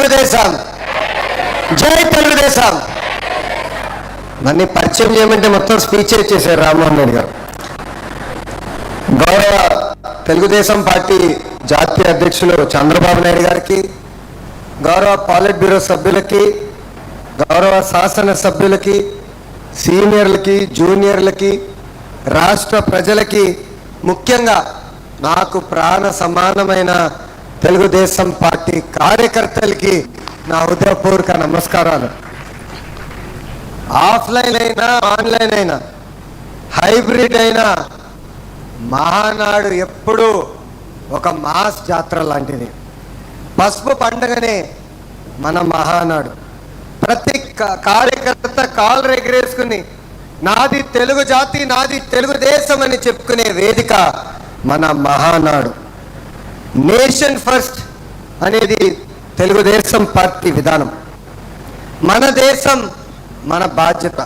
తెలుగుదేశం, జై తెలుగుదేశం. నన్ను పరిచయం చేయమంటే మొత్తం స్పీచ్ ఇచ్చేసారు రామ్మోహన్ రెడ్డి గారు. గౌరవ తెలుగుదేశం పార్టీ జాతీయ అధ్యక్షులు చంద్రబాబు నాయుడు గారికి, గౌరవ పాలిట్ బ్యూరో సభ్యులకి, గౌరవ శాసన సభ్యులకి, సీనియర్లకి, జూనియర్లకి, రాష్ట్ర ప్రజలకి, ముఖ్యంగా నాకు ప్రాణ సమానమైన తెలుగుదేశం పార్టీ కార్యకర్తలకి నా హృదయపూర్వక నమస్కారాలు. ఆఫ్లైన్ అయినా ఆన్లైన్ అయినా హైబ్రిడ్ అయినా మహానాడు ఎప్పుడూ ఒక మాస్ జాతర లాంటిది. పసుపు పండుగనే మన మహానాడు. ప్రతి కార్యకర్త కాలు ఎగరేసుకుని నాది తెలుగు జాతి, నాది తెలుగుదేశం అని చెప్పుకునే వేదిక మన మహానాడు. నేషన్ ఫస్ట్ అనేది తెలుగుదేశం పార్టీ విధానం. మన దేశం మన బాధ్యత.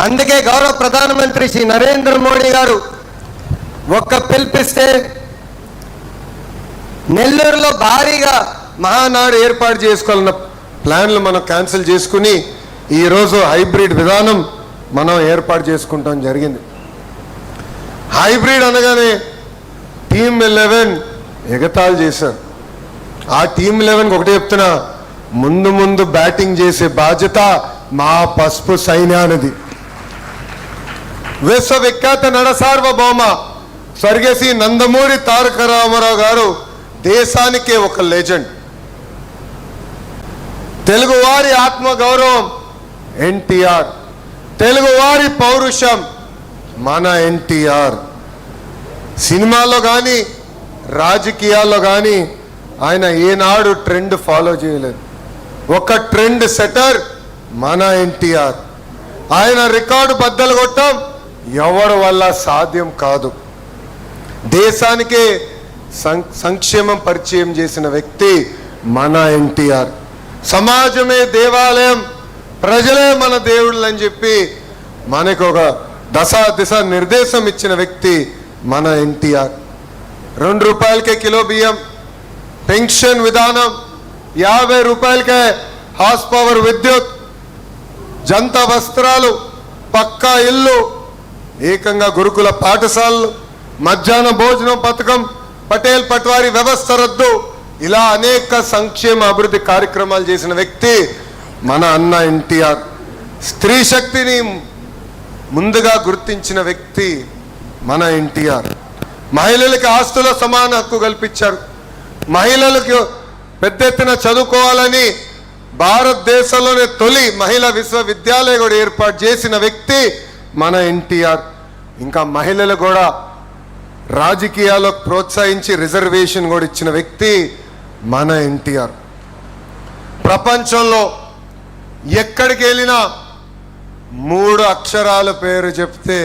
అందుకే గౌరవ ప్రధానమంత్రి శ్రీ నరేంద్ర మోడీ గారు ఒక్క పిలిపిస్తే నెల్లూరులో భారీగా మహానాడు ఏర్పాటు చేసుకోవాలన్న ప్లాన్లు మనం క్యాన్సిల్ చేసుకుని ఈరోజు హైబ్రిడ్ విధానం మనం ఏర్పాటు చేసుకుంటాం జరిగింది. హైబ్రిడ్ అనగానే టీమ్ 11 ఎగతాళి చేశారు. ఆ టీమ్ 11కి ఒకటే చెప్తున్నా, ముందు ముందు బ్యాటింగ్ చేసే బాధ్యత మా పసుపు సైన్యానిది. విశ్వవిఖ్యాత నట సార్వభౌమ స్వర్గశ్రీ నందమూరి తారక రామారావు గారు దేశానికే ఒక లెజెండ్. తెలుగువారి ఆత్మగౌరవం ఎన్టీఆర్, తెలుగువారి పౌరుషం మన ఎన్టీఆర్. సినిమాల్లో కానీ రాజకీయాల్లో కానీ ఆయన ఏనాడు ట్రెండ్ ఫాలో చేయలేదు. ఒక ట్రెండ్ సెటర్ మన ఎన్టీఆర్. ఆయన రికార్డు బద్దలు కొట్టడం ఎవరి వల్ల సాధ్యం కాదు. దేశానికే సంక్షేమం పరిచయం చేసిన వ్యక్తి మన ఎన్టీఆర్. సమాజమే దేవాలయం, ప్రజలే మన దేవుళ్ళు అని చెప్పి మనకు ఒక దిశ నిర్దేశం ఇచ్చిన వ్యక్తి మన ఎన్టీఆర్. 2 రూపాయలకే కిలో బియ్యం, పెన్షన్ విధానం, 50 రూపాయలకే హార్స్ పవర్ విద్యుత్, జంత వస్త్రాలు, పక్కా ఇల్లు, ఏకంగా గురుకుల పాఠశాలలు, మధ్యాహ్న భోజనం పథకం, పటేల్ పట్వారీ వ్యవస్థ రద్దు, ఇలా అనేక సంక్షేమ అభివృద్ధి కార్యక్రమాలు చేసిన వ్యక్తి మన అన్న ఎన్టీఆర్. స్త్రీ శక్తిని ముందుగా గుర్తించిన వ్యక్తి మన ఎన్టీఆర్. మహిళలకి ఆస్తుల సమాన హక్కు కల్పించారు. మహిళలకు పెద్ద ఎత్తున చదువుకోవాలని భారతదేశంలోనే తొలి మహిళా విశ్వవిద్యాలయం కూడా ఏర్పాటు చేసిన వ్యక్తి మన ఎన్టీఆర్. ఇంకా మహిళలు కూడా రాజకీయాల్లో ప్రోత్సహించి రిజర్వేషన్ కూడా ఇచ్చిన వ్యక్తి మన ఎన్టీఆర్. ప్రపంచంలో ఎక్కడికి వెళ్ళినా 3 అక్షరాల పేరు చెప్తే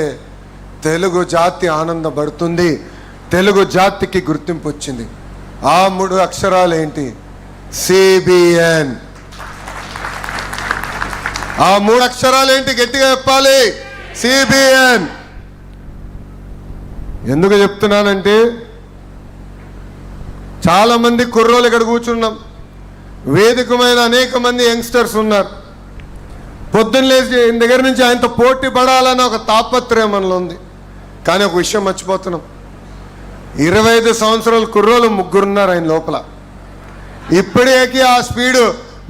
తెలుగు జాతి ఆనందపడుతుంది, తెలుగు జాతికి గుర్తింపు వచ్చింది. ఆ 3 అక్షరాలు ఏంటి? సిబిఎన్. ఆ 3 అక్షరాలు ఏంటి? గట్టిగా చెప్పాలి, సిబిఎన్. ఎందుకు చెప్తున్నానంటే చాలా మంది కుర్రోలు ఇక్కడ కూర్చున్నాం, వేదికమైన అనేక మంది యంగ్స్టర్స్ ఉన్నారు. పొద్దున్న లేచి దగ్గర నుంచి ఆయనతో పోటీ పడాలని ఒక తాపత్రయం మనలో ఉంది. కానీ ఒక విషయం మర్చిపోతున్నాం, 25 సంవత్సరాల కుర్రోలు 3 ఉన్నారు ఆయన లోపల. ఇప్పటికీ ఆ స్పీడు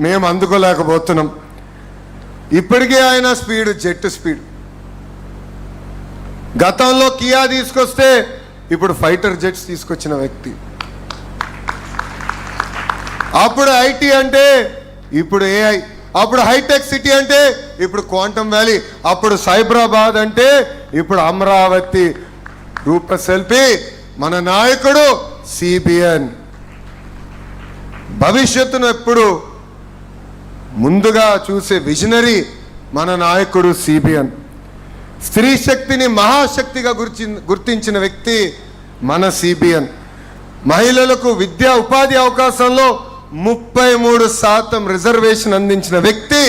మేము అందుకోలేకపోతున్నాం. ఇప్పటికే ఆయన స్పీడు జెట్ స్పీడ్. గతంలో కియా తీసుకొస్తే ఇప్పుడు ఫైటర్ జెట్స్ తీసుకొచ్చిన వ్యక్తి. అప్పుడు ఐటీ అంటే ఇప్పుడు ఏఐ, అప్పుడు హైటెక్ సిటీ అంటే ఇప్పుడు క్వాంటమ్ వ్యాలీ, అప్పుడు సైబరాబాద్ అంటే ఇప్పుడు అమరావతి రూపశిల్పి మన నాయకుడు సిబిఎన్. భవిష్యత్తును ఎప్పుడు ముందుగా చూసే విజనరీ మన నాయకుడు సిబిఎన్. స్త్రీ శక్తిని మహాశక్తిగా గుర్తించిన వ్యక్తి మన సిబిఎన్. మహిళలకు విద్యా ఉపాధి అవకాశంలో 33% రిజర్వేషన్ అందించిన వ్యక్తి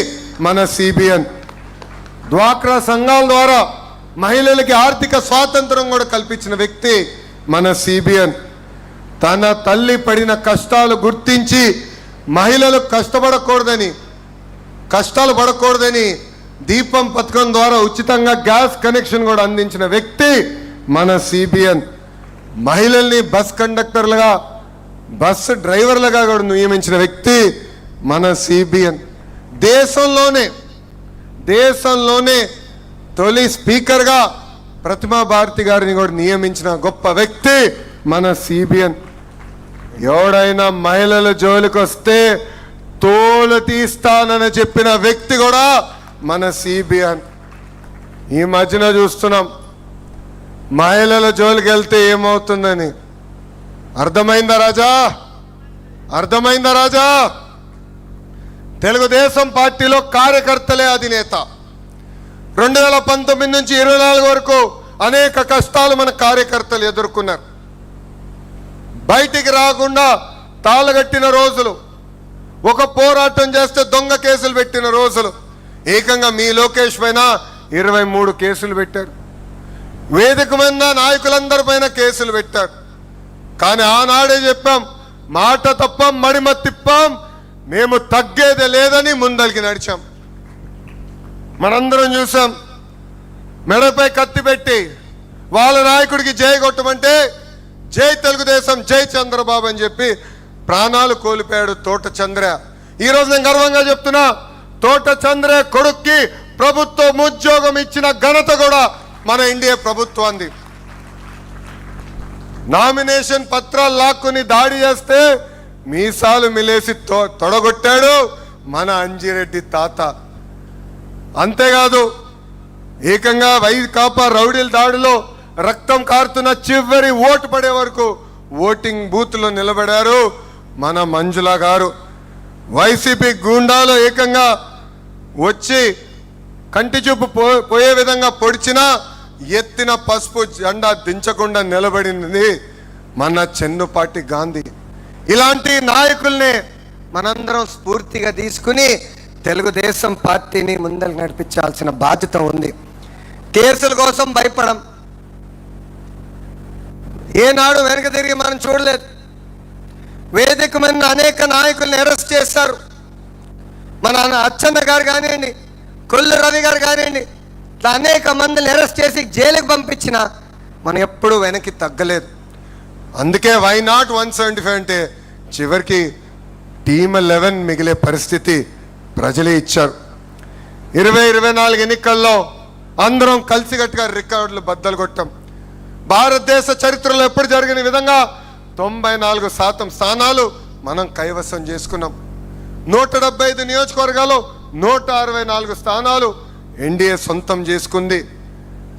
మన సిబిఎన్. డ్వాక్రా సంఘాల ద్వారా మహిళలకి ఆర్థిక స్వాతంత్రం కూడా కల్పించిన వ్యక్తి మన సిబిఎన్. తన తల్లి పడిన కష్టాలు గుర్తించి మహిళలు కష్టాలు పడకూడదని దీపం పథకం ద్వారా ఉచితంగా గ్యాస్ కనెక్షన్ కూడా అందించిన వ్యక్తి మన సిబిఎన్. మహిళల్ని బస్ కండక్టర్లుగా బస్సు డ్రైవర్లుగా కూడా నియమించిన వ్యక్తి మన సిబిఎన్. దేశంలోనే తొలి స్పీకర్గా ప్రతిమా భారతి గారిని కూడా నియమించిన గొప్ప వ్యక్తి మన సిబిఎన్. ఎవడైనా మహిళల జోలికి వస్తే తోలు తీస్తానని చెప్పిన వ్యక్తి కూడా మన సిబిఎన్. ఈ మధ్యన చూస్తున్నాం మహిళల జోలికి వెళ్తే ఏమవుతుందని. అర్థమైందా రాజా? తెలుగుదేశం పార్టీలో కార్యకర్తలే అధినేత. 2019 నుంచి 24 వరకు అనేక కష్టాలు మన కార్యకర్తలు ఎదుర్కొన్నారు. బయటికి రాకుండా తాళగట్టిన రోజులు, ఒక పోరాటం చేస్తే దొంగ కేసులు పెట్టిన రోజులు. ఏకంగా మీ లోకేష్ పైన 23 కేసులు పెట్టారు. వేదిక మీద నాయకులందరి పైన కేసులు పెట్టారు. కానీ ఆనాడే చెప్పాం, మాట తప్పం మడిమ తిప్పాం, మేము తగ్గేదే లేదని ముందరికి నడిచాం. మనందరం చూసాం, మెడపై కత్తి పెట్టి వాళ్ళ నాయకుడికి జై కొట్టమంటే జై తెలుగుదేశం, జై చంద్రబాబు అని చెప్పి ప్రాణాలు కోల్పోయాడు తోట చంద్ర. ఈరోజు నేను గర్వంగా చెప్తున్నా, తోట చంద్ర కొడుక్కి ప్రభుత్వం ఉద్యోగం ఇచ్చిన ఘనత కూడా మన ఎన్డీఏ ప్రభుత్వాన్ని. నామినేషన్ పత్రాలు లాక్కుని దాడి చేస్తే మీసాలు మిలేసి తొడగొట్టాడు మన అంజిరెడ్డి తాత. అంతేకాదు, ఏకంగా వైకాపా రౌడీల దాడిలో రక్తం కారుతున్న చివరి ఓటు పడే వరకు ఓటింగ్ బూత్లో నిలబడారు మన మంజుల గారు. వైసీపీ గూండాలు ఏకంగా వచ్చి కంటి చూపు పోయే విధంగా పొడిచినా ఎత్తిన పసుపు జెండా దించకుండా నిలబడింది మన చెన్నుపాటి గాంధీ. ఇలాంటి నాయకుల్ని మనందరం స్ఫూర్తిగా తీసుకుని తెలుగుదేశం పార్టీని ముందరకు నడిపించాల్సిన బాధ్యత ఉంది. కేసుల కోసం భయపడం, ఏనాడు వెనక తిరిగి మనం చూడలేదు. వేదిక మీద అనేక నాయకుల్ని అరెస్ట్ చేస్తారు. మన అచ్చన్న గారు కానివ్వండి, కొల్లు రవి గారు కానివ్వండి, ఇట్లా అనేక మందిని అరెస్ట్ చేసి జైలుకి పంపించిన మనం ఎప్పుడూ వెనక్కి తగ్గలేదు. అందుకే వై నాట్ 175 అంటే చివరికి టీమ్ 11 మిగిలే పరిస్థితి ప్రజలే ఇచ్చారు. 2024 ఎన్నికల్లో అందరం కలిసికట్టుగా రికార్డులు బద్దలు కొట్టాం. భారతదేశ చరిత్రలో ఎప్పుడు జరిగిన విధంగా 94% స్థానాలు మనం కైవసం చేసుకున్నాం. 175 నియోజకవర్గాలు 164 స్థానాలు ఎన్డీఏ సొంతం చేసుకుంది.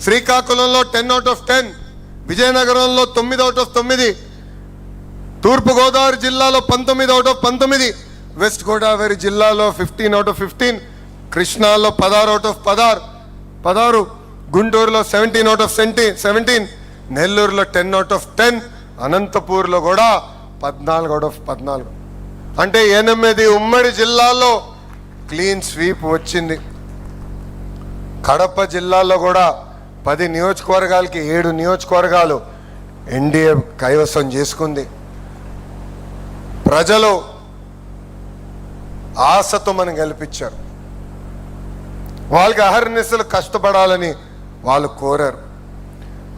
శ్రీకాకుళంలో 10 out of 10, విజయనగరంలో 9 out of 9, తూర్పుగోదావరి జిల్లాలో 19 out of 19, వెస్ట్ గోదావరి జిల్లాలో 15 out of 15, కృష్ణాలో 16 out of 16, గుంటూరులో 17 out of 17, నెల్లూరులో 10 out of 10, అనంతపూర్లో కూడా 14 out of 14. అంటే 8 ఉమ్మడి జిల్లాల్లో క్లీన్ స్వీప్ వచ్చింది. కడప జిల్లాలో కూడా 10 నియోజకవర్గాలకి 7 నియోజకవర్గాలు ఎన్డీఏ కైవసం చేసుకుంది. ప్రజలు ఆశతో మనం గెలిపించారు. వాళ్ళకి అహర్నిశలు కష్టపడాలని వాళ్ళు కోరారు.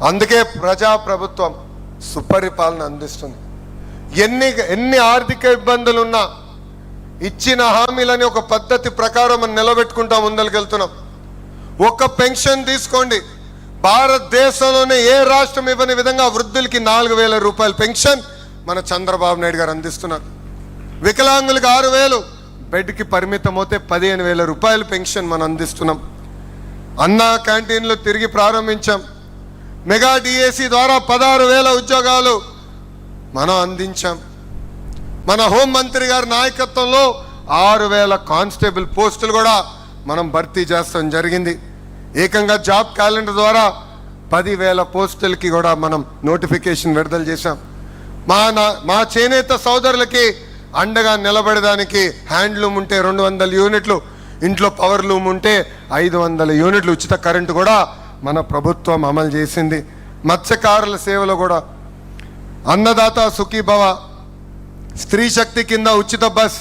అందుకే ప్రజాప్రభుత్వం సుపరిపాలన అందిస్తుంది. ఎన్ని ఆర్థిక ఇబ్బందులు ఉన్నా ఇచ్చిన హామీలని ఒక పద్ధతి ప్రకారం మనం నిలబెట్టుకుంటా ముందరికెళ్తున్నాం. ఒక పెన్షన్ తీసుకోండి, భారతదేశంలోనే ఏ రాష్ట్రం ఇవ్వని విధంగా వృద్ధులకి 4,000 రూపాయల పెన్షన్ మన చంద్రబాబు నాయుడు గారు అందిస్తున్నారు. వికలాంగులకి 6,000, బెడ్కి పరిమితం అవుతే 15,000 రూపాయల పెన్షన్ మనం అందిస్తున్నాం. అన్నా క్యాంటీన్లు తిరిగి ప్రారంభించాం. మెగా డిఏసి ద్వారా 16,000 ఉద్యోగాలు మనం అందించాం. మన హోంమంత్రి గారి నాయకత్వంలో 6,000 కానిస్టేబుల్ పోస్టులు కూడా మనం భర్తీ చేస్తాం జరిగింది. ఏకంగా జాబ్ క్యాలెండర్ ద్వారా 10,000 పోస్టులకి కూడా మనం నోటిఫికేషన్ విడుదల చేశాం. మా చేనేత సోదరులకి అండగా నిలబడడానికి హ్యాండ్లూమ్ ఉంటే 200 యూనిట్లు, ఇంట్లో పవర్ లూమ్ ఉంటే 500 యూనిట్లు ఉచిత కరెంటు కూడా మన ప్రభుత్వం అమలు చేసింది. మత్స్యకారుల సేవలో కూడా అన్నదాత సుఖీభవ, స్త్రీ శక్తి కింద ఉచిత బస్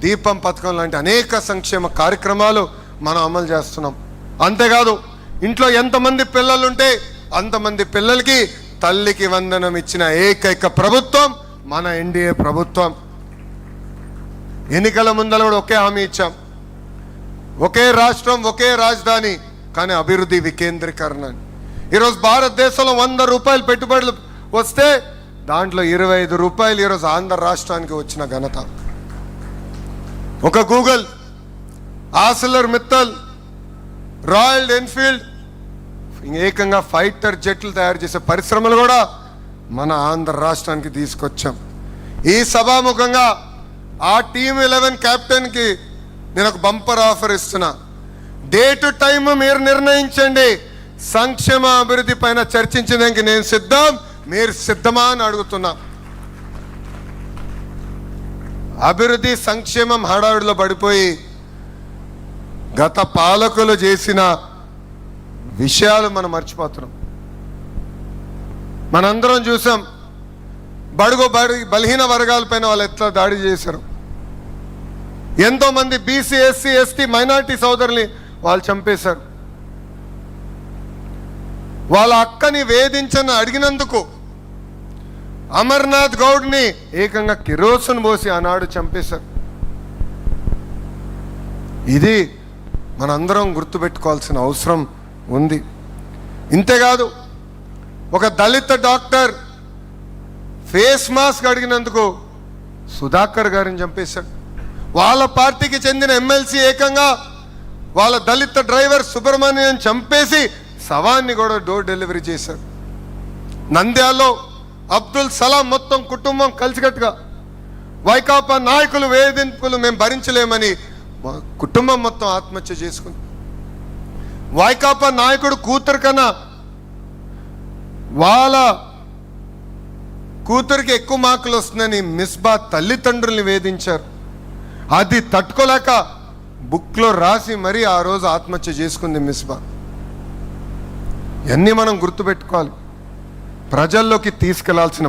దీపం పథకం లాంటి అనేక సంక్షేమ కార్యక్రమాలు మనం అమలు చేస్తున్నాం. అంతేకాదు ఇంట్లో ఎంతమంది పిల్లలుంటే అంతమంది పిల్లలకి తల్లికి వందనం ఇచ్చిన ఏకైక ప్రభుత్వం మన ఎన్డీఏ ప్రభుత్వం. ఎన్నికల ముందర కూడా ఒకే హామీ ఇచ్చాం, ఒకే రాష్ట్రం ఒకే రాజధాని, కానీ అభివృద్ధి వికేంద్రీకరణ. ఈరోజు భారతదేశంలో 100 రూపాయలు పెట్టుబడులు వస్తే దాంట్లో 25 రూపాయలు ఈరోజు ఆంధ్ర రాష్ట్రానికి వచ్చిన ఘనత. ఒక Google, Arcelor Mittal, royal Enfield, ఏకంగా ఫైటర్ జెట్లు తయారు చేసే పరిశ్రమలు కూడా మన ఆంధ్ర రాష్ట్రానికి తీసుకొచ్చాం. ఈ సభాముఖంగా ఆ టీమ్ 11 కెప్టెన్కి నేను ఒక బంపర్ ఆఫర్ ఇస్తున్నా. డేట్ టైం మీరు నిర్ణయించండి. సంక్షేమ అభివృద్ధి పైన చర్చించడానికి నేను సిద్ధం, మీరు సిద్ధమా అని అడుగుతున్నా. అభివృద్ధి సంక్షేమం హడావిడిలో పడిపోయి గత పాలకులు చేసిన విషయాలు మనం మర్చిపోతున్నాం. మనందరం చూసాం బలహీన వర్గాల పైన వాళ్ళు ఎట్లా దాడి చేశారు. ఎంతో మంది బీసీ, ఎస్సీ, ఎస్టీ, మైనారిటీ సోదరుల్ని వాళ్ళు చంపేశారు. వాళ్ళ అక్కని వేధించని అడిగినందుకు అమర్నాథ్ గౌడ్ని ఏకంగా కిరోసిన్ పోసి ఆనాడు చంపేశారు. ఇది మనందరం గుర్తుపెట్టుకోవాల్సిన అవసరం ఉంది. ఇంతేకాదు ఒక దళిత డాక్టర్ ఫేస్ మాస్క్ అడిగినందుకు సుధాకర్ గారిని చంపేశాడు. వాళ్ళ పార్టీకి చెందిన ఎమ్మెల్సీ ఏకంగా వాళ్ళ దళిత డ్రైవర్ సుబ్రహ్మణ్యం చంపేసి శవాన్ని కూడా డోర్ డెలివరీ చేశారు. నంద్యాలలో అబ్దుల్ సలాం మొత్తం కుటుంబం కలిసికట్టుగా వైకాపా నాయకులు వేధింపులు మేము భరించలేమని కుటుంబం మొత్తం ఆత్మహత్య చేసుకుంది. వైకాపా నాయకుడు కూతురు కన్నా వాళ్ళ కూతురికి ఎక్కువ మార్కులు వస్తుందని మిస్బా తల్లిదండ్రుల్ని వేధించారు. అది తట్టుకోలేక బుక్లో రాసి మరీ ఆ రోజు ఆత్మహత్య చేసుకుంది మిస్బా. ఇవన్నీ మనం గుర్తుపెట్టుకోవాలి. ప్రజల్లోకి తీసుకెళ్లాల్సిన